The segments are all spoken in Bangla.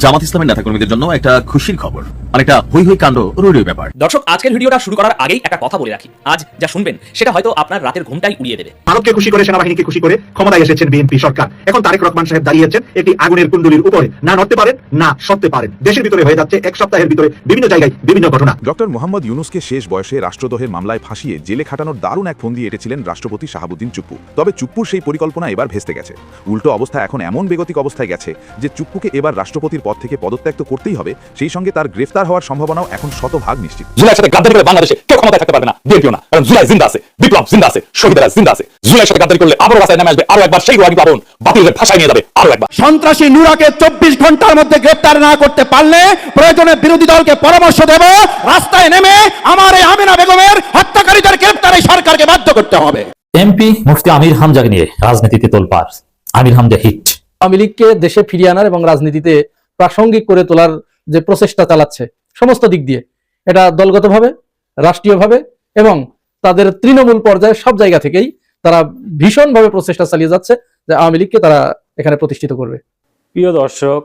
জামাত ইসলামের নেতাকর্মীদের জন্য একটা খুশির খবর, অনেকটা হই হই কাণ্ড রোডের ব্যাপার। দর্শক, আজকের ভিডিওটা শুরু করার আগেই একটা কথা বলে রাখি। আজ যা শুনবেন সেটা হয়তো আপনার রাতের ঘুমটাই উড়িয়ে দেবে। ভারতকে খুশি করে, সেনাবাহিনীকে খুশি করে ক্ষমতায় এসেছেন বিএনপি সরকার। এখন তারেক রহমান সাহেব দাঁড়িয়েছেন একটি আগুনের কুণ্ডুলির উপরে, না নড়তে পারেন না সরতে পারেন। দেশের ভিতরে হয়ে যাচ্ছে এক সপ্তাহের ভিতরে বিভিন্ন জায়গায় বিভিন্ন ঘটনা। ডক্টর মোহাম্মদ ইউনূসকে শেষ বয়সে রাষ্ট্রদ্রোহের মামলায় ফাঁসিয়ে জেলে খাটানোর দারুণ এক ফন্দি এঁটেছিলেন রাষ্ট্রপতি শাহাবুদ্দিন চুপ্পু। তবে চুপ্পুর সেই পরিকল্পনা এবার ভেস্তে গেছে। উল্টো অবস্থা এখন এমন বেগতিক অবস্থায় গেছে যে চুপ্পুকে এবার রাষ্ট্রপতির পদ থেকে পদত্যাগ তো করতেই হবে, সেই সঙ্গে তার গ্রেফতার হওয়ার সম্ভাবনাও এখন শতভাগ নিশ্চিত। জুলাইয়ের সাথে গাদ্দারি করলে বাংলাদেশে কেউ ক্ষমতায় থাকতে পারবে না, বিএনপিও না। কারণ জুলাই জিন্দা আছে, বিপ্লব জিন্দা আছে, শহীদেরা জিন্দা আছে। জুলাইয়ের সাথে গাদ্দারি করলে আবারও রাস্তায় নেমে আসবে আরো একবার সেই রোয়ারি পাবন, বাতিলের ভাষায় নিয়ে যাবে আরো একবার। সন্ত্রাসী নুরাকে 24 ঘন্টার মধ্যে গ্রেফতার না করতে পারলে প্রয়োজনে বিরোধী দলকে পরামর্শ দেব, রাস্তায় নেমে আমার এই আমিনা বেগমের হত্যাকারীদের গ্রেফতারে সরকারকে বাধ্য করতে হবে। এমপি মুফতি আমির হামজাকে নিয়ে রাজনীতিতে তোলপাড়। আমির হামজা হিট। আওয়ামী লীগকে দেশে ফিরিয়ে আনার এবং রাজনীতিতে প্রাসঙ্গিক করে তোলার যে প্রচেষ্টা চালাচ্ছে সমস্ত দিক দিয়ে, এটা দলগতভাবে, রাষ্ট্রীয়ভাবে এবং তাদের তৃণমূল পর্যায়ে সব জায়গা থেকেই তারা ভীষণভাবে প্রচেষ্টা চালিয়ে যাচ্ছে যে আওয়ামী লীগকে তারা এখানে প্রতিষ্ঠিত করবে। প্রিয় দর্শক,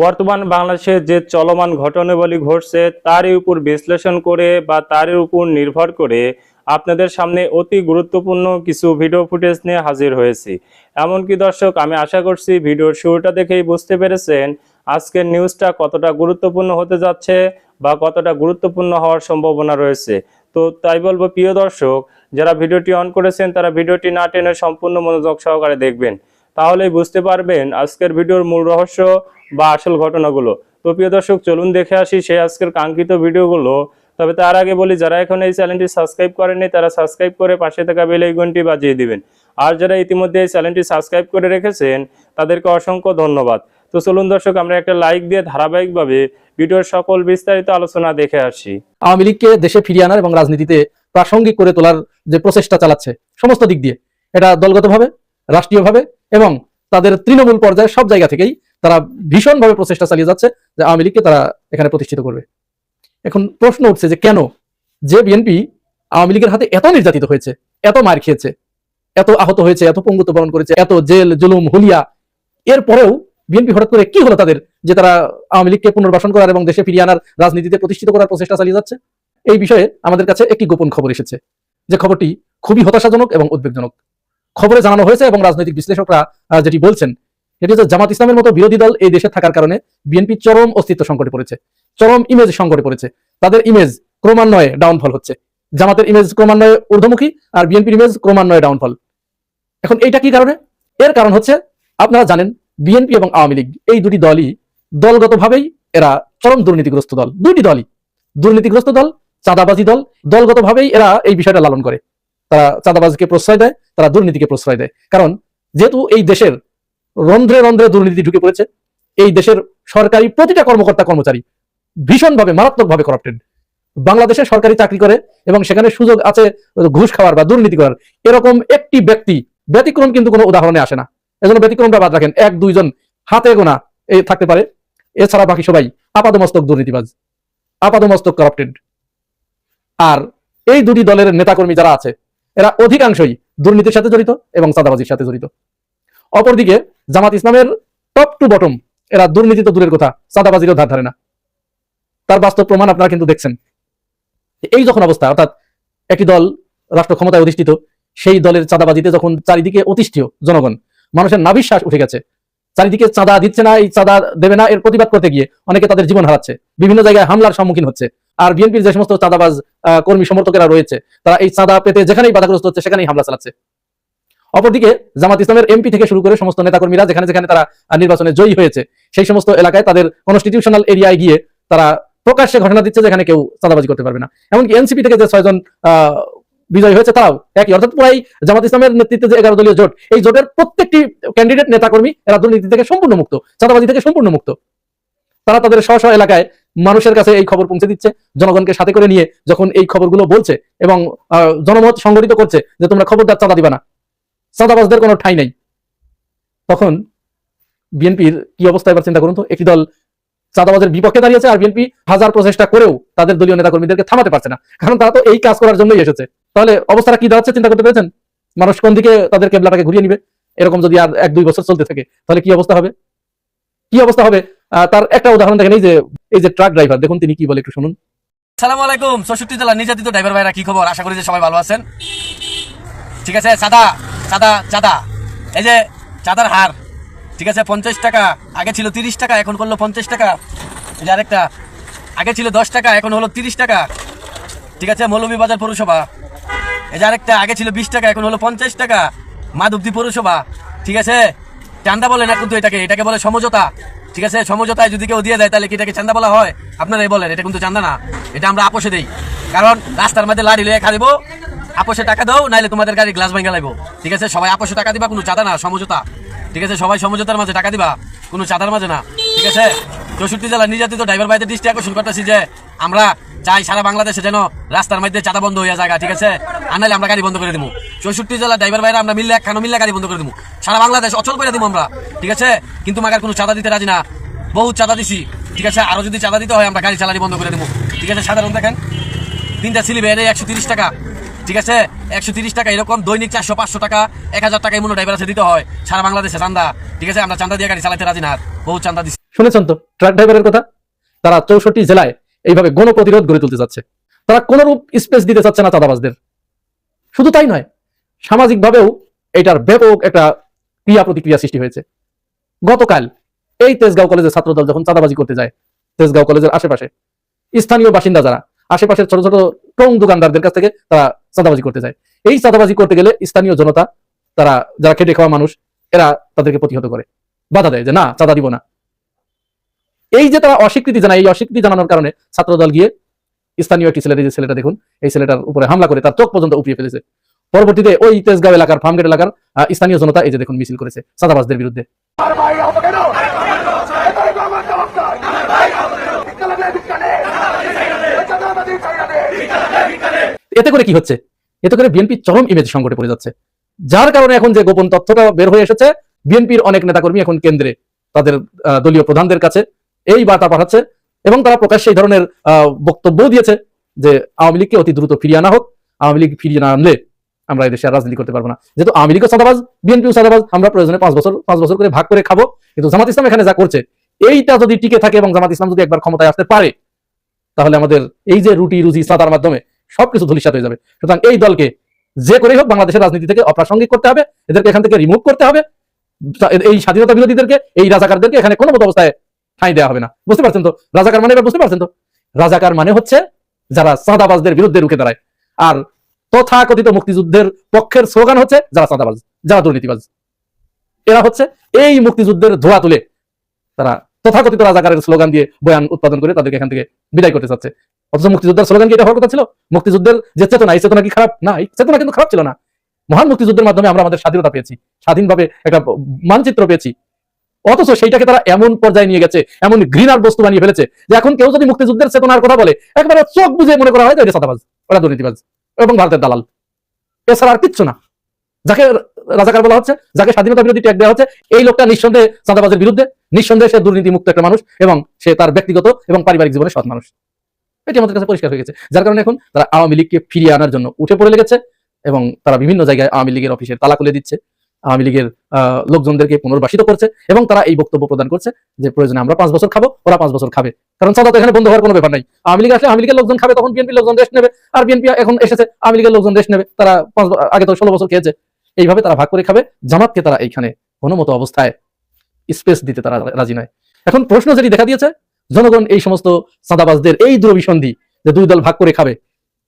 বর্তমান বাংলাদেশে যে চলমান ঘটনাবলী ঘটছে তারই উপর বিশ্লেষণ করে বা তারই উপর নির্ভর করে আপনাদের সামনে অতি গুরুত্বপূর্ণ কিছু ভিডিও ফুটেজ নিয়ে হাজির হয়েছি। এমনকি দর্শক, আমি আশা করছি ভিডিওর শুরুটা দেখেই বুঝতে পেরেছেন আজকের নিউজটা কতটা গুরুত্বপূর্ণ হতে যাচ্ছে বা কতটা গুরুত্বপূর্ণ হওয়ার সম্ভাবনা রয়েছে। তো তাই বলবো প্রিয় দর্শক, যারা ভিডিওটি অন করেছেন তারা ভিডিওটি না টেনে সম্পূর্ণ মনোযোগ সহকারে দেখবেন, তাহলেই বুঝতে পারবেন আজকের ভিডিওর মূল রহস্য বা আসল ঘটনাগুলো। তো প্রিয় দর্শক, চলুন দেখে আসি সেই আজকের কাঙ্ক্ষিত ভিডিওগুলো। তবে তার আগে বলি, যারা এখন এই চ্যানেলটি সাবস্ক্রাইব করেননি তারা সাবস্ক্রাইব করে পাশে থাকা বেল আইকনটি বাজিয়ে দিবেন। আর যারা ইতিমধ্যে এই চ্যানেলটি সাবস্ক্রাইব করে রেখেছেন তাদেরকে অসংখ্য ধন্যবাদ। তো চলুন দর্শক, আমরা একটা লাইক দিয়ে ধারাবাহিকভাবে ভিডিওর সকল বিস্তারিত আলোচনা দেখে আসি। আওয়ামী লীগকে দেশে ফিরিয়ে আনার এবং রাজনীতিতে প্রাসঙ্গিক করে তোলার যে প্রচেষ্টা চালাচ্ছে সমস্ত দিক দিয়ে, এটা দলগতভাবে, রাষ্ট্রীয়ভাবে এবং তাদের তৃণমূল পর্যায়ে সব জায়গা থেকেই তারা ভীষণভাবে প্রচেষ্টা চালিয়ে যাচ্ছে যে আওয়ামী লীগকে তারা এখানে প্রতিষ্ঠিত করবে। এখন প্রশ্ন উঠছে যে কেন যে বিএনপি আওয়ামী লীগের হাতে এত নির্যাতিত হয়েছে, এত মার খেয়েছে, এত আহত হয়েছে, এত পঙ্গুত্ব বরণ করেছে, এত জেল জুলুম হুলিয়া, এরপরেও বিএনপি হঠাৎ করে কি হলো তাদের যে তারা আওয়ামী লীগকে পুনর্বাসন করার এবং দেশে ফিরিয়ে আনার, রাজনীতিতে প্রতিষ্ঠিত করার প্রচেষ্টা চালিয়ে যাচ্ছে? এই বিষয়ে আমাদের কাছে একটি গোপন খবর এসেছে, যে খবরটি খুবই হতাশাজনক এবং উদ্বেগজনক। খবরে জানানো হয়েছে এবং রাজনৈতিক বিশ্লেষকরা যেটি বলছেন সেটি হচ্ছে জামাত ইসলামের মতো বিরোধী দল এই দেশে থাকার কারণে বিএনপি চরম অস্তিত্ব সংকটে পড়েছে, চরম ইমেজ সংকটে পড়েছে। তাদের ইমেজ ক্রমান্বয়ে ডাউনফল হচ্ছে। জামাতের ইমেজ ক্রমান্বয়ে ঊর্ধ্বমুখী আর বিএনপির ইমেজ ক্রমান্বয়ে ডাউনফল। এখন এইটা কি কারণে? এর কারণ হচ্ছে, আপনারা জানেন বিএনপি এবং আওয়ামী লীগ এই দুটি দলই দলগতভাবেই এরা চরম দুর্নীতিগ্রস্ত দল। দুইটি দলই দুর্নীতিগ্রস্ত দল, চাঁদাবাজি দল। দলগতভাবেই এরা এই বিষয়টা লালন করে। তারা চাঁদাবাজিকে প্রশ্রয় দেয়, তারা দুর্নীতিকে প্রশ্রয় দেয়। কারণ যেহেতু এই দেশের রন্ধ্রে রন্ধ্রে দুর্নীতি ঢুকে পড়েছে, এই দেশের সরকারি প্রতিটা কর্মকর্তা কর্মচারী ভীষণভাবে, মারাত্মকভাবে করাপ্টেড। বাংলাদেশে সরকারি চাকরি করে এবং সেখানে সুযোগ আছে ঘুষ খাওয়ার বা দুর্নীতি করার, এরকম একটি ব্যক্তি, ব্যতিক্রম কিন্তু কোনো উদাহরণে আসে না। এজন্য ব্যতিক্রমটা বাদ রাখেন, এক দুইজন হাতে গোনা থাকতে পারে, এছাড়া বাকি সবাই আপাদমস্তক দুর্নীতিবাজ, আপাদমস্তক করাপ্টেড। আর এই দুটি দলের নেতাকর্মী যারা আছে এরা অধিকাংশই দুর্নীতির সাথে জড়িত এবং চাঁদাবাজির সাথে জড়িত। অপরদিকে জামাত ইসলামের টপ টু বটম এরা দুর্নীতি তো দূরের কথা, চাঁদাবাজিরও ধার ধারে না। তার বাস্তব প্রমাণ আপনারা কিন্তু দেখছেন। এই যখন অবস্থা, অর্থাৎ একটি দল রাষ্ট্র ক্ষমতায় অধিষ্ঠিত, সেই দলের চাঁদাবাজিতে যখন চারিদিকে অতিষ্ঠিত জনগণ, মানুষের নাভিশ্বাস উঠে গেছে, চারিদিকে চাঁদা দিচ্ছে না, এই চাঁদা দেবে না, এর প্রতিবাদ করতে গিয়ে অনেকে তাদের জীবন হারাচ্ছে, বিভিন্ন জায়গায় হামলার সম্মুখীন হচ্ছে। আর বিএনপির যে সমস্ত চাঁদাবাজ কর্মী সমর্থকেরা রয়েছে তারা এই চাঁদা পেতে যেখানেই বাধাগ্রস্ত হচ্ছে সেখানেই হামলা চালাচ্ছে। অপরদিকে জামাত ইসলামের এমপি থেকে শুরু করে সমস্ত নেতাকর্মীরা যেখানে যেখানে তারা নির্বাচনে জয়ী হয়েছে সেই সমস্ত এলাকায় তাদের কনস্টিটিউশনাল এরিয়ায় গিয়ে তারা প্রকাশ্যে ঘোষণা দিচ্ছে যেখানে কেউ চাঁদাবাজি করতে পারবে না। এমনকি এনসিপি থেকে যে 6 জন বিজয়ী হয়েছে তারাও একই, অর্থাৎ পুরাই জামাত ইসলামের নেতৃত্বে যে 11 দলীয় জোট, এই জোটের প্রত্যেকটি ক্যান্ডিডেট নেতাকর্মী এরা দুর্নীতি থেকে সম্পূর্ণ মুক্ত, চাঁদাবাজি থেকে সম্পূর্ণ মুক্ত। তারা তাদের স্ব স্ব এলাকায় মানুষের কাছে এই খবর পৌঁছে দিচ্ছে, জনগণকে সাথে করে নিয়ে যখন এই খবরগুলো বলছে এবং জনমত সংগঠিত করছে যে তোমরা খবরদার চাঁদা দিবা না, চাঁদাবাজদের কোনো ঠাঁই নাই, তখন বিএনপির কি অবস্থা এবার চিন্তা করুন তো। একটি দল চাঁদাবাজের বিপক্ষে দাঁড়িয়েছে আর বিএনপি হাজার প্রচেষ্টা করেও তাদের দলীয় নেতাকর্মীদেরকে থামাতে পারছে না, কারণ তারা তো এই কাজ করার জন্যই এসেছে। তাহলে অবস্থাটা কি দাঁড়াচ্ছে চিন্তা করতে পেরেছেন? মানুষ কোন দিকে তাদের কেবলাটাকে ঘুরিয়ে নিবে? এরকম যদি আর 1-2 বছর চলতে থাকে তাহলে কি অবস্থা হবে? কি অবস্থা হবে? তার একটা উদাহরণ দেখেন, এই যে ট্রাক ড্রাইভার, দেখুন তিনি কি বলে, একটু শুনুন। সালাম আলাইকুম 64 জেলা নির্যাতিত ড্রাইভার ভাইরা, কি খবর? আশা করি যে সবাই ভালো আছেন। ঠিক আছে, চাঁদা এই যে চাঁদার হার, ঠিক আছে 50 টাকা, আগে ছিল 30 টাকা, এখন করলো 50 টাকা। এই যে আরেকটা, আগে ছিল 10 টাকা, এখন হলো 30 টাকা। ঠিক আছে, মৌলভীবাজার পৌরসভা। এই যে আরেকটা, আগে ছিল 20 টাকা, এখন হলো 50 টাকা, মাধবদী পৌরসভা। ঠিক আছে, চান্দা বলে না কিন্তু এটাকে বলে সমঝোতা। ঠিক আছে, সমঝোতায় যদি কেউ দিয়ে দেয় তাহলে কি এটাকে চান্দা বলা হয়? আপনারাই বলেন, এটা কিন্তু চান্দা না, এটা আমরা আপোষে দেই। কারণ রাস্তার মধ্যে লাড়ি লয়ে খালিব, আপোষে টাকা দাও, নাইলে তোমাদের গাড়ি গ্লাস ভাঙা লাগবো। ঠিক আছে, সবাই আপোষে টাকা দিবা, কোনো চাঁদা না, সমঝোতা। ঠিক আছে, সবাই সমঝোতার মাঝে টাকা দিবা, কোনো চাঁদার মাঝে না। ঠিক আছে, 64 জেলা নির্যাতিত ড্রাইভার ভাইদের দৃষ্টি আকর্ষণ করতেছি যে আমরা চাই সারা বাংলাদেশে যেন রাস্তার মধ্যে চাঁদা বন্ধ হয়ে যায়। ঠিক আছে, আর নাহলে আমরা গাড়ি বন্ধ করে দেবো। 64 জেলা ড্রাইভার ভাইরা আমরা মিললে একখানো মিললে গাড়ি বন্ধ করে দেবো, সারা বাংলাদেশ অচল করে দেবো আমরা। ঠিক আছে, কিন্তু মাগার কোনো চাঁদা দিতে রাজি না, বহুত চাঁদা দিছি। ঠিক আছে, আরো যদি চাঁদা দিতে হয় আমরা গাড়ি চালানি বন্ধ করে দেবো। ঠিক আছে, সাধারণ দেখেন 3টা স্লিপে এনে 130 টাকা। ঠিক আছে, 130 টাকা, এরকম দৈনিক 400-500 টাকা 1000 টাকা এমন ড্রাইভার আছে দিতে হয় সারা বাংলাদেশে চান্দা। ঠিক আছে, আমরা চান্দা দিয়ে গাড়ি চালাতে রাজি না, বহুত চান্দা দিছি। শুনেছেন তো ট্রাক ড্রাইভারের কথা? তারা 64 জেলায় এইভাবে গণপ্রতিরোধ গড়ে তুলতে যাচ্ছে। তারা কোনরূপ স্পেস দিতে চাচ্ছে না চাঁদাবাজদের। শুধু তাই নয়, সামাজিকভাবেও এটার ব্যাপক একটা ক্রিয়া প্রতিক্রিয়া সৃষ্টি হয়েছে। গতকাল এই তেজগাঁও কলেজের ছাত্রদল যখন চাঁদাবাজি করতে যায়, তেজগাঁও কলেজের আশেপাশে স্থানীয় বাসিন্দা যারা আশেপাশের ছোট ছোট টং দোকানদারদের কাছ থেকে তারা চাঁদাবাজি করতে যায়। এই চাঁদাবাজি করতে গেলে স্থানীয় জনতা, তারা যারা খেটে খাওয়া মানুষ, এরা তাদেরকে প্রতিহত করে, বাধা দেয় যে না, চাঁদা দিব না। এই যে তারা অস্বীকৃতি জানায়, এই অস্বীকৃতি জানানোর কারণে ছাত্রদল গিয়ে স্থানীয় একটি ছেলের, এই যে ছেলেটা দেখুন, এই ছেলেটার উপরে হামলা করে তার চোখ পর্যন্ত উপড়িয়ে ফেলেছে। পরবর্তীতে ওই তেজগাঁও এলাকার ফার্মগেট এলাকার স্থানীয় জনতা এই যে দেখুন মিছিল করেছে চাঁদাবাজদের বিরুদ্ধে। এতে করে কি হচ্ছে? এতে করে বিএনপি চরম ইমেজ সংকটে পড়ে যাচ্ছে, যার কারণে এখন যে গোপন তথ্যটা বের হয়ে এসেছে, বিএনপির অনেক নেতাকর্মী এখন কেন্দ্রে তাদের দলীয় প্রধানদের কাছে এই বার্তা পাঠাচ্ছে এবং তারা প্রকাশ্যে এই ধরনের বক্তব্য দিয়েছে যে আওয়ামী লীগকে অতি দ্রুত ফিরিয়ে আনা হোক, আওয়ামী লীগ ফিরিয়ে না আনলে আমরা এদেশে আর রাজনীতি করতে পারবো না। যেহেতু আওয়ামী লীগও চাঁদাবাজ, বিএনপিও চাঁদাবাজ, আমরা প্রয়োজনে 5 বছর করে ভাগ করে খাবো। কিন্তু জামাত ইসলাম এখানে যা করছে, এইটা যদি টিকে থাকে এবং জামাত ইসলাম যদি একবার ক্ষমতায় আসতে পারে, তাহলে আমাদের এই যে রুটি রুজি চাঁদার মাধ্যমে সবকিছু ধূলিসাৎ হয়ে যাবে। সুতরাং এই দলকে যে করেই হোক বাংলাদেশের রাজনীতি থেকে অপ্রাসঙ্গিক করতে হবে, এদেরকে এখান থেকে রিমুভ করতে হবে। এই স্বাধীনতা বিরোধীদেরকে, এই রাজাকারদেরকে এখানে কোনো মতো অবস্থায় ঠাঁই দেওয়া হবে না। বুঝতে পারছেন তো রাজাকার মানে? এবার বুঝতে পারছেন তো রাজাকার মানে হচ্ছে যারা চাঁদাবাজদের বিরুদ্ধে রুখে দাঁড়ায়, আর তথাকথিত মুক্তিযুদ্ধের পক্ষের স্লোগান হচ্ছে যারা চাঁদাবাজ, যারা দুর্নীতিবাজ। এরা হচ্ছে এই মুক্তিযুদ্ধের ধোয়া তুলে তারা তথাকথিত রাজাকারের স্লোগান দিয়ে বয়ান উৎপাদন করে তাদেরকে এখান থেকে বিদায় করতে চাচ্ছে। অথচ মুক্তিযুদ্ধের স্লোগান কি এটা হওয়ার কথা ছিল? মুক্তিযুদ্ধের যে চেতনা, এই চেতনা কি খারাপ? না, এই চেতনা কিন্তু খারাপ ছিল না। মহান মুক্তিযুদ্ধের মাধ্যমে আমরা আমাদের স্বাধীনতা পেয়েছি, স্বাধীনভাবে একটা মানচিত্র পেয়েছি। অথচ সেইটাকে তারা এমন পর্যায়ে নিয়ে গেছে, এমন ঘৃণার বস্তু বানিয়ে ফেলেছে যে এখন কেউ যদি মুক্তিযুদ্ধের চেতনার কথা বলে, একবারে চোখ বুঝে মনে করা হয় যে এটা চাঁদাবাজ, ওরা দুর্নীতিবাজ এবং ভারতের দালাল, এছাড়া আর কিচ্ছু না। যাকে রাজাকার বলা হচ্ছে, যাকে স্বাধীনতা বিরোধী ট্যাগ দেওয়া হচ্ছে, এই লোকটা নিঃসন্দেহে চাঁদাবাজের বিরুদ্ধে, নিঃসন্দেহে সে দুর্নীতি মুক্ত একটা মানুষ এবং সে তার ব্যক্তিগত এবং পারিবারিক জীবনে সৎ মানুষ। এটি আমাদের কাছে পরিষ্কার হয়ে গেছে। যার কারণে এখন তারা আওয়ামী লীগকে ফিরিয়ে আনার জন্য উঠে পড়ে লেগেছে এবং তারা বিভিন্ন জায়গায় আওয়ামী লীগের অফিসের তালা খুলে দিচ্ছে, আওয়ামী লীগের লোকজনদেরকে পুনর্বাসিত করছে এবং তারা এই বক্তব্য প্রদান করছে যে প্রয়োজনে আমরা 5 বছর খাবো, ওরা 5 বছর খাবে। কারণ চাঁদা তো এখানে বন্ধ হওয়ার কোনো ব্যাপার নাই। আওয়ামী লীগ আসলে আওয়ামী লীগের লোকজন খাবে, তখন বিএনপির লোকজন রেস্ট নেবে, আর বিএনপি এখন এসেছে, আওয়ামী লীগের লোকজন রেস্ট নেবে। তারা আগে তো 16 বছর খেয়েছে, এইভাবে তারা ভাগ করে খাবে। জামাতকে তারা এইখানে কোনো মতো অবস্থায় স্পেস দিতে তারা রাজি নয়। এখন প্রশ্ন যেটি দেখা দিয়েছে, জনগণ এই সমস্ত চাঁদাবাজদের এই দুরভিসন্ধি যে দুই দল ভাগ করে খাবে,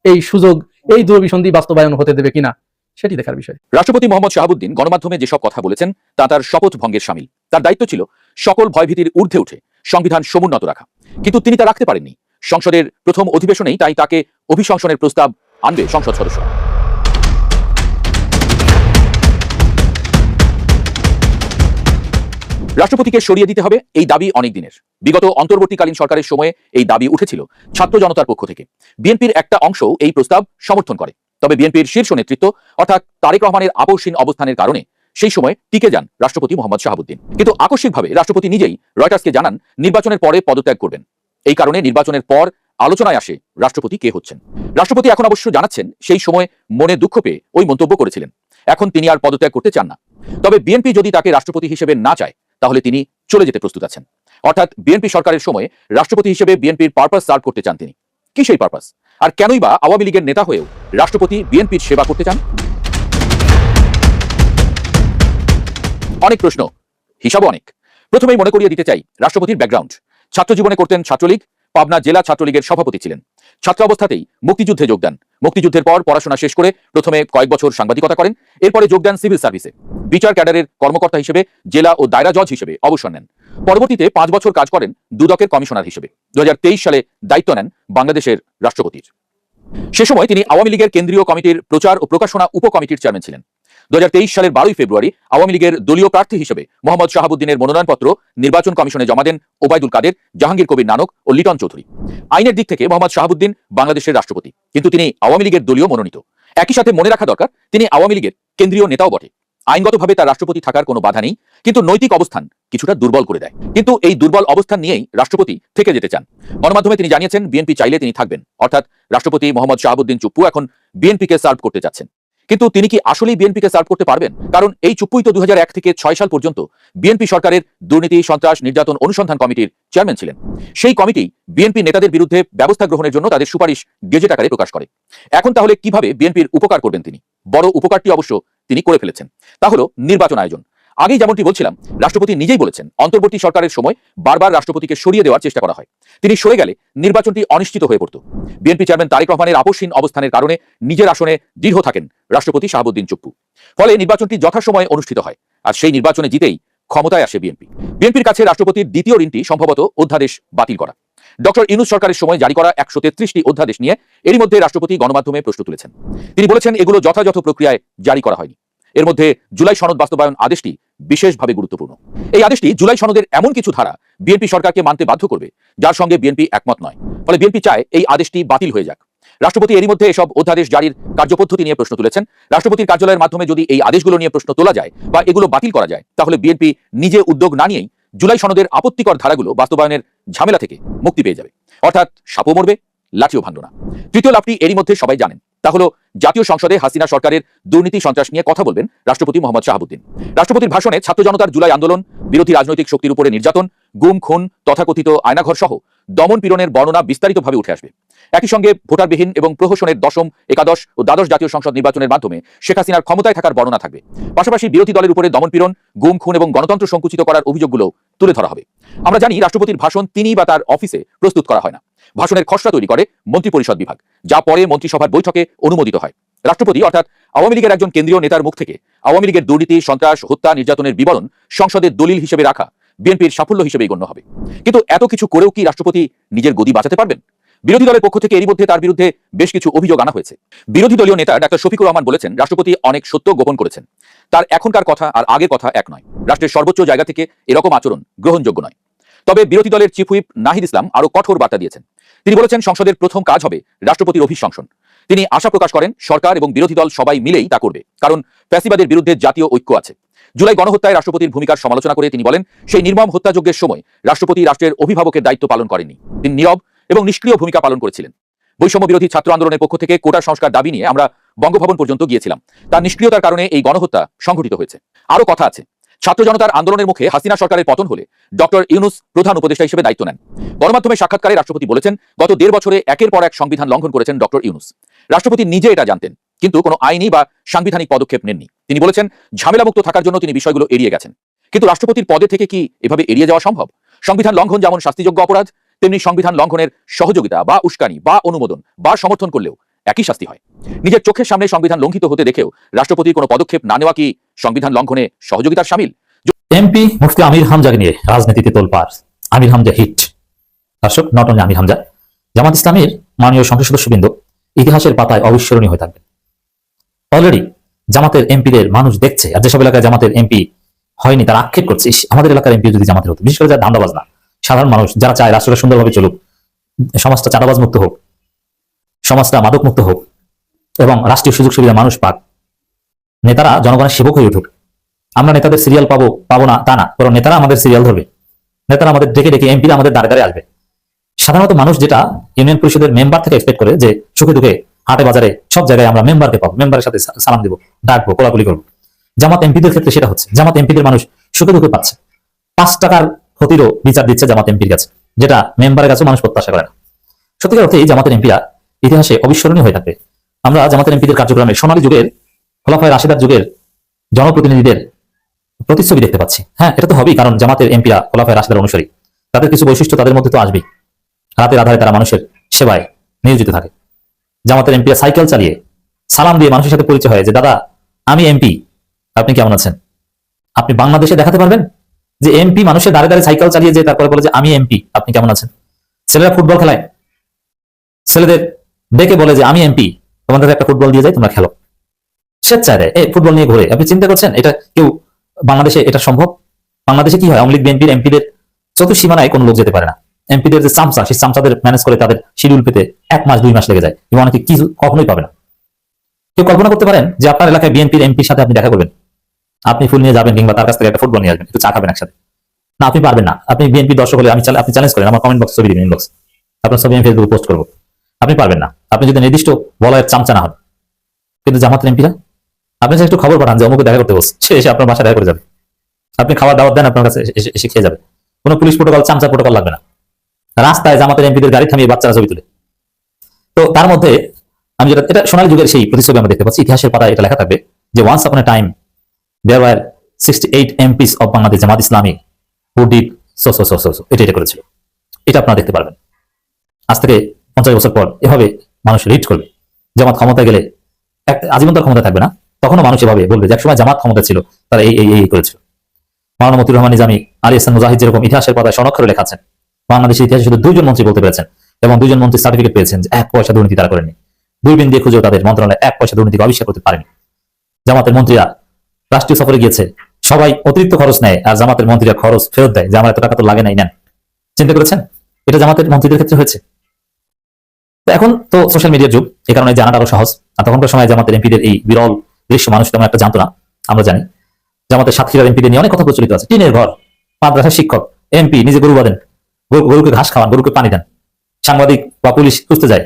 এই সুযোগ, এই দুরভিসন্ধি বাস্তবায়ন হতে দেবে কিনা সেটি দেখার বিষয়। রাষ্ট্রপতি মোহাম্মদ শাহাবুদ্দিন গণমাধ্যমে যেসব কথা বলেছেন তা তার শপথ ভঙ্গের শামিল। তার দায়িত্ব ছিল সকল ভয়ভীতির ঊর্ধ্বে উঠে সংবিধান সমুন্নত রাখা, কিন্তু তিনি তা রাখতে পারেননি। সংসদের প্রথম অধিবেশনেই তাই তাকে অভিশংসনের প্রস্তাব আনবে সংসদ সদস্য। রাষ্ট্রপতিকে সরিয়ে দিতে হবে, এই দাবি অনেক দিনের। বিগত অন্তর্বর্তীকালীন সরকারের সময়ে এই দাবি উঠেছিল ছাত্র জনতার পক্ষ থেকে। বিএনপির একটা অংশ এই প্রস্তাব সমর্থন করে, তবে বিএনপির শীর্ষ নেতৃত্ব অর্থাৎ তারেক রহমানের আপোষহীন অবস্থানের কারণে সেই সময় টিকে যান রাষ্ট্রপতি মোহাম্মদ শাহাবুদ্দিন। কিন্তু আকস্মিকভাবে রাষ্ট্রপতি নিজেই রয়টার্সকে জানান নির্বাচনের পরে পদত্যাগ করবেন। এই কারণে নির্বাচনের পর আলোচনায় আসে রাষ্ট্রপতি কে হচ্ছেন। রাষ্ট্রপতি এখন অবশ্য জানাচ্ছেন সেই সময় মনে দুঃখ পেয়ে ওই মন্তব্য করেছিলেন। এখন তিনি আর পদত্যাগ করতে চান না। তবে বিএনপি যদি তাকে রাষ্ট্রপতি হিসেবে না চায়, তাহলে তিনি চলে যেতে প্রস্তুত আছেন। অর্থাৎ বিএনপি সরকারের সময়ে রাষ্ট্রপতি হিসেবে বিএনপির পারপাস সার্ভ করতে চান তিনি। কি সেই পারপাস? আর কেনই বা আওয়ামী লীগের নেতা হয়েও রাষ্ট্রপতি বিএনপির সেবা করতে চান? অনেক প্রশ্ন, হিসাবও অনেক। প্রথমেই মনে করিয়ে দিতে চাই রাষ্ট্রপতির ব্যাকগ্রাউন্ড। ছাত্র জীবনে করতেন ছাত্রলীগ, পাবনা জেলা ছাত্রলীগের সভাপতি ছিলেন। ছাত্র অবস্থাতেই মুক্তিযুদ্ধে যোগ দেন। মুক্তিযুদ্ধের পর পড়াশোনা শেষ করে প্রথমে কয়েক বছর সাংবাদিকতা করেন, এরপরে যোগ দেন সিভিল সার্ভিসে। বিচার ক্যাডারের কর্মকর্তা হিসেবে জেলা ও দায়রা জজ হিসেবে অবসর নেন। পরবর্তীতে 5 বছর কাজ করেন দুদকের কমিশনার হিসেবে। 2023 সালে দায়িত্ব নেন বাংলাদেশের রাষ্ট্রপতির। সে সময় তিনি আওয়ামী লীগের কেন্দ্রীয় কমিটির প্রচার ও প্রকাশনা উপকমিটির চেয়ারম্যান ছিলেন। 2023 সালের 12 ফেব্রুয়ারি আওয়ামী লীগের দলীয় প্রার্থী হিসেবে মোহাম্মদ শাহাবুদ্দিনের মনোনয়নপত্র নির্বাচন কমিশনে জমা দেন ওবায়দুল কাদের, জাহাঙ্গীর কবির নানক ও লিটন চৌধুরী। আইনের দিক থেকে মোহাম্মদ শাহাবুদ্দিন বাংলাদেশের রাষ্ট্রপতি, কিন্তু তিনি আওয়ামী লীগের দলীয় মনোনীত। একই সাথে মনে রাখা দরকার, তিনি আওয়ামী লীগের কেন্দ্রীয় নেতাও বটে। আইনগতভাবে তার রাষ্ট্রপতি থাকার কোনো বাধা নেই, কিন্তু নৈতিক অবস্থান কিছুটা দুর্বল করে দেয়। কিন্তু এই দুর্বল অবস্থান নিয়েই রাষ্ট্রপতি থেকে যেতে চান। গণমাধ্যমে তিনি জানিয়েছেন বিএনপি চাইলে তিনি থাকবেন। অর্থাৎ রাষ্ট্রপতি মোহাম্মদ শাহাবুদ্দিন চুপ্পু এখন বিএনপিকে সার্ভ করতে চাচ্ছেন। কিন্তু তিনি কি আসলেই বিএনপিকে সার্ভ করতে পারবেন? কারণ এই চুপ্পুই তো 2001 থেকে 6 সাল পর্যন্ত বিএনপি সরকারের দুর্নীতি, সন্ত্রাস, নির্যাতন অনুসন্ধান কমিটির চেয়ারম্যান ছিলেন। সেই কমিটি বিএনপি নেতাদের বিরুদ্ধে ব্যবস্থা গ্রহণের জন্য তাদের সুপারিশ গেজেট আকারে প্রকাশ করে। এখন তাহলে কিভাবে বিএনপির উপকার করবেন তিনি? বড় উপকারটি অবশ্য তিনি করে ফেলেছেন, তা হলো নির্বাচন আয়োজন। আগেই যেমনটি বলছিলাম, রাষ্ট্রপতি নিজেই বলেছেন অন্তর্বর্তী সরকারের সময় বারবার রাষ্ট্রপতিকে সরিয়ে দেওয়ার চেষ্টা করা হয়। তিনি সরে গেলে নির্বাচনটি অনিশ্চিত হয়ে পড়ত। বিএনপি চেয়ারম্যান তারেক রহমানের আপোষহীন অবস্থানের কারণে নিজের আসনে দৃঢ় থাকেন রাষ্ট্রপতি শাহাবুদ্দিন চুপ্পু। ফলে নির্বাচনটি যথাসময়ে অনুষ্ঠিত হয়, আর সেই নির্বাচনে জিতেই ক্ষমতায় আসে বিএনপি। বিএনপির কাছে রাষ্ট্রপতির দ্বিতীয় ঋণটি সম্ভবত অধ্যাদেশ বাতিল করা। ডক্টর ইউনূস সরকারের সময় জারি করা 133টি অধ্যাদেশ নিয়ে এরই মধ্যে রাষ্ট্রপতি গণমাধ্যমে প্রশ্ন তুলেছেন। তিনি বলেছেন এগুলো যথাযথ প্রক্রিয়ায় জারি করা হয়নি। এর মধ্যে জুলাই সনদ বাস্তবায়ন আদেশটি বিশেষভাবে গুরুত্বপূর্ণ। এই আদেশটি জুলাই সনদের এমন কিছু ধারা বিএনপি সরকারকে মানতে বাধ্য করবে যার সঙ্গে বিএনপি একমত নয়। ফলে বিএনপি চায় এই আদেশটি বাতিল হয়ে যাক। রাষ্ট্রপতি এরই মধ্যে এসব অধ্যাদেশ জারির কার্যপদ্ধতি নিয়ে প্রশ্ন তুলেছেন। রাষ্ট্রপতির কার্যালয়ের মাধ্যমে যদি এই আদেশগুলো নিয়ে প্রশ্ন তোলা যায় বা এগুলো বাতিল করা যায়, তাহলে বিএনপি নিজে উদ্যোগ না নিয়েই জুলাই সনদের আপত্তিকর ধারাগুলো বাস্তবায়নের ঝামেলা থেকে মুক্তি পেয়ে যাবে। অর্থাৎ সাপও মরবে, লাঠিও ভাঙল না। তৃতীয় লাভটি এরই মধ্যে সবাই জানেন, তা হলো জাতীয় সংসদে হাসিনা সরকারের দুর্নীতি, সন্ত্রাস নিয়ে কথা বলবেন রাষ্ট্রপতি মোহাম্মদ শাহাবুদ্দিন। রাষ্ট্রপতির ভাষণে ছাত্র জনতার জুলাই আন্দোলন, বিরোধী রাজনৈতিক শক্তির উপরে নির্যাতন, গুম খুন, তথাকথিত আয়নাঘর সহ দমন পীড়নের বর্ণনা বিস্তারিতভাবে উঠে আসবে। একই সঙ্গে ভোটারবিহীন এবং প্রহসনের 10ম, 11 ও 12 জাতীয় সংসদ নির্বাচনের মাধ্যমে শেখ হাসিনার ক্ষমতায় থাকার বর্ণনা থাকবে। পাশাপাশি বিরোধী দলের উপরে দমন পীড়ন, গুম খুন এবং গণতন্ত্র সংকুচিত করার অভিযোগগুলো তুলে ধরা হবে। আমরা জানি রাষ্ট্রপতির ভাষণ তিনি বা তার অফিসে প্রস্তুত করা হয় না। ভাষণের খসড়া তৈরি করে মন্ত্রিপরিষদ বিভাগ, যা পরে মন্ত্রিসভার বৈঠকে অনুমোদিত হয়। রাষ্ট্রপতি অর্থাৎ আওয়ামী লীগের একজন কেন্দ্রীয় নেতার মুখ থেকে আওয়ামী লীগের দুর্নীতি, সন্ত্রাস, হত্যা, নির্যাতনের বিবরণ সংসদের দলিল হিসেবে রাখা বিএনপির সাফল্য হিসেবেই গণ্য হবে। কিন্তু এত কিছু করেও কি রাষ্ট্রপতি নিজের গদি বাঁচাতে পারবেন? বিরোধী দলের পক্ষ থেকে এরই মধ্যে তার বিরুদ্ধে বেশ কিছু অভিযোগ আনা হয়েছে। বিরোধী দলীয় নেতা ডাক্তার শফিকুর রহমান বলেছেন রাষ্ট্রপতি অনেক সত্য গোপন করেছেন। তার এখনকার কথা আর আগের কথা এক নয়। রাষ্ট্রের সর্বোচ্চ জায়গা থেকে এরকম আচরণ গ্রহণযোগ্য নয়। তবে বিরোধী দলের চিফ হুইপ নাহিদ ইসলাম আরো কঠোর বার্তা দিয়েছেন। তিনি বলেছেন সংসদের প্রথম কাজ হবে রাষ্ট্রপতির অভিশংসন। তিনি আশা প্রকাশ করেন সরকার এবং বিরোধী দল সবাই মিলেই তা করবে, কারণ ফ্যাসিবাদের বিরুদ্ধে জাতীয় ঐক্য আছে। জুলাই গণহত্যায় রাষ্ট্রপতির ভূমিকার সমালোচনা করে তিনি বলেন সেই নির্মম হত্যাযজ্ঞের সময় রাষ্ট্রপতি রাষ্ট্রের অভিভাবকের দায়িত্ব পালন করেননি। তিনি নীরব এবং নিষ্ক্রিয় ভূমিকা পালন করেছিলেন। বৈষম্য বিরোধী ছাত্র আন্দোলনের পক্ষ থেকে কোটা সংস্কার দাবি নিয়ে আমরা বঙ্গভবন পর্যন্ত গিয়েছিলাম। তার নিষ্ক্রিয়তার কারণে এই গণহত্যা সংঘটিত হয়েছে। আরো কথা আছে, ছাত্র জনতার আন্দোলনের মুখে হাসিনা সরকারের পতন হলে ডক্টর ইউনূস প্রধান উপদেষ্টা হিসেবে দায়িত্ব নেন। গণমাধ্যমে সাক্ষাৎকারে রাষ্ট্রপতি বলেছেন গত 1.5 বছরে একের পর এক সংবিধান লঙ্ঘন করেছেন ডক্টর ইউনূস। রাষ্ট্রপতি নিজে এটা জানতেন, কিন্তু কোনো আইনি বা সাংবিধানিক পদক্ষেপ নেননি। তিনি বলেছেন ঝামেলামুক্ত থাকার জন্য তিনি বিষয়গুলো এড়িয়ে গেছেন। কিন্তু রাষ্ট্রপতির পদে থেকে কি এভাবে এড়িয়ে যাওয়া সম্ভব? সংবিধান লঙ্ঘন যেমন শাস্তিযোগ্য অপরাধ, তেমনি সংবিধান লঙ্ঘনের সহযোগিতা বা উস্কানি বা অনুমোদন বা সমর্থন করলেও একই শাস্তি হয়। নিজের চোখের সামনে সংবিধান লঙ্ঘিত হতে দেখেও রাষ্ট্রপতির কোনো পদক্ষেপ না নেওয়া কি সংবিধান লঙ্ঘনে সহযোগিতার শামিল? এমপি মুফতি আমির হামজাকে নিয়ে রাজনীতিতে তোলপাড়। আমির হামজা হিট। দর্শক, নট অনলি আমির হামজা, জামাত ইসলামের মাননীয় সংসদ সদস্যবৃন্দ ইতিহাসের পাতায় অবিস্মরণীয় হয়ে থাকবে। অলরেডি জামাতের এমপিদের মানুষ দেখছে, আর যেসব এলাকায় জামাতের এমপি হয়নি তারা আক্ষেপ করছে আমাদের এলাকার এমপি যদি জামাতের হতো। বিশেষ করে যারা ধান্দাবাজ না, সাধারণ মানুষ যারা চায় রাষ্ট্রটা সুন্দরভাবে চলুক, সমাজটা চাঁদাবাজ মুক্ত হোক, সমাজটা মাদক মুক্ত হোক এবং রাষ্ট্রীয় সুযোগ সুবিধা মানুষ পাক, নেতারা জনগণের সেবক হয়ে উঠুক। আমরা নেতাদের সিরিয়াল পাবো না তা না, বরং নেতারা আমাদের সিরিয়াল ধরবে। নেতারা আমাদের ডেকে ডেকে এমপিরা আমাদের দাঁড়ে দাঁড়িয়ে আসবে। সাধারণত মানুষ যেটা ইউনিয়ন পরিষদের মেম্বার থেকে এক্সপেক্ট করে যে সুখে দুঃখে হাটে বাজারে সব জায়গায় আমরা মেম্বারকে পাবো, মেম্বারের সাথে সালাম দিব, ডাকবো, কোলাকুলি করবো। জামাত এমপিদের ক্ষেত্রে সেটা হচ্ছে। জামাত এমপিদের মানুষ সুখে দুঃখে পাচ্ছে। 5 টাকার ক্ষতিরও বিচার দিচ্ছে জামাত এমপির কাছে, যেটা মেম্বারের কাছে মানুষ প্রত্যাশা করে না। সত্যিকার অর্থে এই জামাতের এমপিরা ইতিহাসে অবিস্মরণীয় হয়ে থাকবে। আমরা জামাতের এমপিদের কার্যক্রমে সোনালী যুগের, খোলাফায়ে রাশিদার যুগের জনপ্রতিনিধিদের প্রতিচ্ছবি দেখতে পাচ্ছি। হ্যাঁ, এটা তো হবেই, কারণ জামাতের এমপিরা খোলাফায়ে রাশিদার অনুসারী। তাদের কিছু বৈশিষ্ট্য তাদের মধ্যে তো আসবেই। রাতের আধারে তারা মানুষের সেবায় নিয়োজিত থাকে। জামাতের এমপিরা সাইকেল চালিয়ে সালাম দিয়ে মানুষের সাথে পরিচয় হয় যে দাদা আমি এমপি, আপনি কেমন আছেন? আপনি বাংলাদেশে দেখাতে পারবেন যে এমপি মানুষের দাঁড়ে দাঁড়িয়ে সাইকেল চালিয়ে যে তারপরে বলে যে আমি এমপি, আপনি কেমন আছেন? ছেলেরা ফুটবল খেলায়, ছেলেদের ডেকে বলে যে আমি এমপি, তোমাদের একটা ফুটবল দিয়ে যায়, তোমরা খেলো। স্বেচ্ছায় দেয়, এই ফুটবল নিয়ে ঘুরে। আপনি চিন্তা করছেন এটা কেউ বাংলাদেশে এটা সম্ভব? বাংলাদেশে কি হয়, আওয়ামী লীগ বিএনপির এমপিদের চতুর্সীমানায় কোনো লোক যেতে পারে না। এমপিদের যে চামচা, সেই চামচাদের ম্যানেজ করে তাদের শিডিউল পেতে 1 মাস 2 মাস লেগে যায়, এবং অনেকে কিছু কখনোই পাবে না। কেউ কল্পনা করতে পারেন যে আপনার এলাকায় বিএনপির এমপির সাথে আপনি দেখা করবেন, আপনি ফুল নিয়ে যাবেন কিংবা তার কাছ থেকে একটা ফুটবল নিয়ে আসবেন, একটু চা খাবেন একসাথে? না, আপনি পারবেন না। আপনি বিএনপি দর্শক হলে আপনি চ্যালেঞ্জ করেন, আমার কমেন্ট বক্স ছবি দিবেন, ইনবক্স, আপনার ছবি আমি ফেসবুকে পোস্ট করবো। আপনি পারবেন না, আপনি যদি নির্দিষ্ট বলয়ের চামচা না হন। কিন্তু জামাতের এমপিরা, আপনি একটু খবর পাঠান যে অমুকে দেখা করতে বসে, সে এসে আপনার বাসায় দেখা করে যাবে। আপনি খাবার দাওয়াত দেন, আপনার কাছে এসে খেয়ে যাবে। কোনো পুলিশ প্রোটোকল, চামচা প্রোটোকল লাগবে না। রাস্তায় জামাতের এমপিদের গাড়ি থামিয়ে বাচ্চারা ছবি তুলে। তো তার মধ্যে আমি যেটা, এটা সোনালী যুগের সেই প্রতিচ্ছবি আমরা দেখতে পাচ্ছি। ইতিহাসের পাতায় এটা লেখা থাকবে যে once upon a time there were 68 MPs of Bangladesh Jamaat Islami who did so so so so so, এটা করেছিল। এটা আপনারা দেখতে পারবেন। আজ থেকে 50 বছর পর এভাবে মানুষ রিড করবে। জামাত ক্ষমতায় গেলে আজীবন তার ক্ষমতা থাকবে না, তখনও মানুষ এভাবে বলবে যে একসময় জামাত ক্ষমতা ছিল, তারা এই এই এই করেছিল। মাওলানা মতিউর রহমান নিজামী, আলী হাসান মুজাহিদ যেরকম ইতিহাসের পাতায় স্বর্ণাক্ষরে লেখা আছেন, বাংলাদেশের ইতিহাসে শুধু 2 জন মন্ত্রী বলতে পেরেছেন, এবং 2 জন মন্ত্রী সার্টিফিকেট পেয়েছেন যে 1 পয়সা দুর্নীতি তারা করেননি। দূরবীন দিয়ে খুঁজেও তাদের মন্ত্রণালয়ে 1 পয়সা দুর্নীতি আবিষ্কার করতে পারেনি। জামাতের মন্ত্রীরা রাষ্ট্রীয় সফরে গিয়েছে, সবাই অতিরিক্ত খরচ নেয়, আর জামাতের মন্ত্রীরা খরচ ফেরত দেয় যে আমার এত টাকা তো লাগে নাই, নেন। চিন্তা করেছেন এটা জামাতের মন্ত্রীদের ক্ষেত্রে হয়েছে? তো এখন তো সোশ্যাল মিডিয়ার যুগ, এই কারণে জানাটা আরো সহজ। আর তখনকার সময় জামাতের এমপিদের এই বিরল দৃশ্য মানুষ তেমন একটা জানতো না। আমরা জানি জামাতের সাতক্ষীরার এমপিদের নিয়ে অনেক কথা প্রচলিত আছে। টিনের ঘর, মাদ্রাসার শিক্ষক, এমপি নিজে গরু বাঁধেন, গরুকে ঘাস খাওয়ান, গরুকে পানি দেন। সাংবাদিক বা পুলিশ খুঁজতে যায়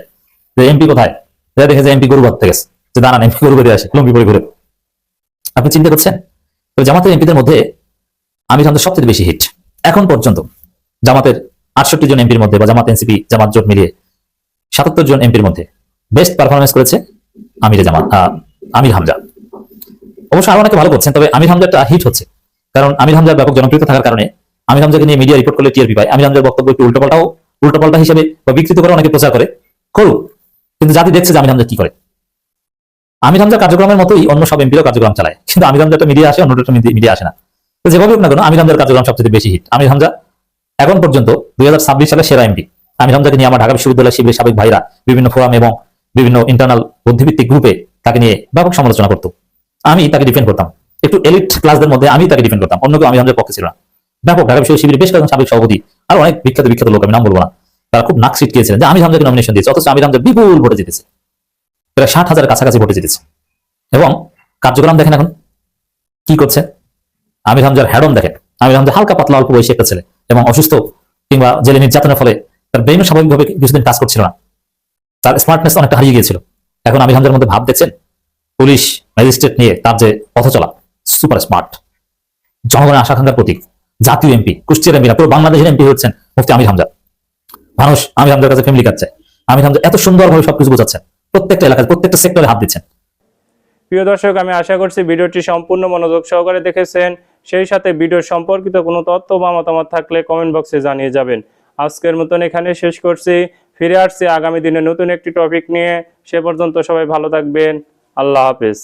যে এমপি কোথায়, দেখে যে এমপি গরু বাঁধতে গেছে, যে দাঁড়ান এমপি গরু বেঁধে আসে, লুঙ্গি পরে ঘুরে। আপনি চিন্তা করছেন? তো জামাতের এমপিদের মধ্যে আমির হামজা সবচেয়ে বেশি হিট। এখন পর্যন্ত জামাতের 68 জন এমপির মধ্যে, বা জামাত এনসিপি জামাত জোট মিলিয়ে 77 জন এমপির মধ্যে বেস্ট পারফরমেন্স করেছে আমির হামজা। অবশ্য আরো অনেকে ভালো করছেন, তবে আমির হামজাটা হিট হচ্ছে কারণ আমির হামজার ব্যাপক জনপ্রিয়তা থাকার কারণে। আমির হামজাকে নিয়ে মিডিয়া রিপোর্ট করলে টিআরপি পায়। আমির হামজার বক্তব্য একটু উল্টোপাল্টা হিসেবে বা বিকৃত করে অনেকে প্রচার করে, করুক, কিন্তু জাতি দেখছে যে আমির হামজা কি করে। আমির হামজা কার্যক্রমের মতোই অন্য সব এমপিরাও কার্যক্রম চালায়, কিন্তু আমির হামজা একটা মিডিয়া আসে, অন্যটা মিডিয়া আসে না। তো যেভাবে হোক না কেন আমির হামজার কার্যক্রম সবচেয়ে বেশি হিট। আমির হামজা এখন পর্যন্ত 2026 সালে সেরা এমপি। আমির হামজাকে নিয়ে আমার ঢাকা বিশ্ববিদ্যালয়ের শিবিরের সাবেক ভাইরা বিভিন্ন ফোরাম এবং বিভিন্ন ইন্টারনাল বুদ্ধিভিত্তিক গ্রুপে তাকে নিয়ে ব্যাপক সমালোচনা করতো। আমি তাকে ডিফেন্ড করতাম, একটু এলিট ক্লাসদের মধ্যে আমি তাকে ডিফেন্ড করতাম, অন্য কেউ আমির হামজার পক্ষে ছিল না। ব্যাপক ঢাকা বিশ্ববিদ্যালয় শিবিরের বেশ কয়েকজন সাবেক সভাপতি আর অনেক বিখ্যাত লোক, আমি নাম বলবো না, তারা খুব নাক ছিটকিয়েছিলেন যে আমির হামজাকে নমিনেশন দিয়েছে, অথচ আমির হামজা বিপুল ভোটে জিতেছে, প্রায় 60,000 কাছাকাছি ভোটে জিতেছে। এবং কার্যক্রম দেখেন এখন কি করছে। আমির হামজার হ্যাডম দেখেন। আমির হামজা হালকা পাতলা অল্প বয়সী একটা ছেলে, এবং অসুস্থ কিংবা জেলে নির্যাতনের ফলে তার ব্রেইনও স্বাভাবিকভাবে কিছুদিন কাজ করছিল না, তার স্মার্টনেস অনেকটা হারিয়ে গিয়েছিল। এখন আমির হামজার মধ্যে ভাব দেখছেন, পুলিশ ম্যাজিস্ট্রেট নিয়ে তার যে পথ চলা, সুপার স্মার্ট, জনগণের আশাকাঙ্ক্ষার প্রতীক, জাতীয় এমপি, কুষ্টিয়ার এমপি, পুরো বাংলাদেশের এমপি হচ্ছেন মুফতি আমির হামজা। মানুষ আমির হামজার কাছে ফ্যামিলি কাজ চায়। আমির হামজা এত সুন্দরভাবে সবকিছু বোঝাচ্ছেন, প্রত্যেকটা এলাকায় প্রত্যেকটা সেক্টরে হাত দিচ্ছেন। প্রিয় দর্শক, আমি আশা করছি ভিডিওটি সম্পূর্ণ মনোযোগ সহকারে দেখেছেন। সেই সাথে ভিডিও সম্পর্কিত কোনো তথ্য বা মতামত থাকলে কমেন্ট বক্সে জানিয়ে যাবেন। আজকের মতন এখানে শেষ করছি, ফিরে আসছি আগামী দিনে নতুন একটি টপিক নিয়ে। সে পর্যন্ত সবাই ভালো থাকবেন। আল্লাহ হাফেজ।